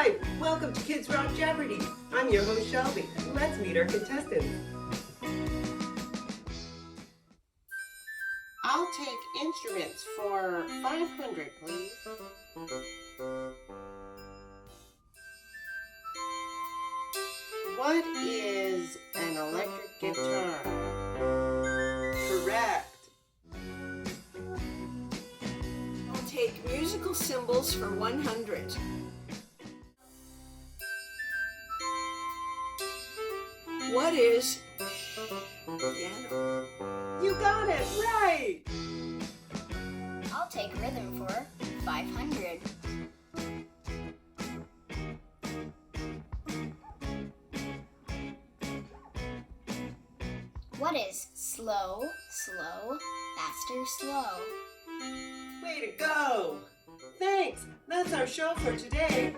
Hi, welcome to Kidzrock Jeopardy. I'm your host Shelby. Let's meet our contestants. I'll take instruments for 500, please. What is an electric guitar? Correct. I'll take musical symbols for 100. What is piano? You got it right. I'll take rhythm for 500. What is slow, slow, faster, slow? Way to go. Thanks. That's our show for today.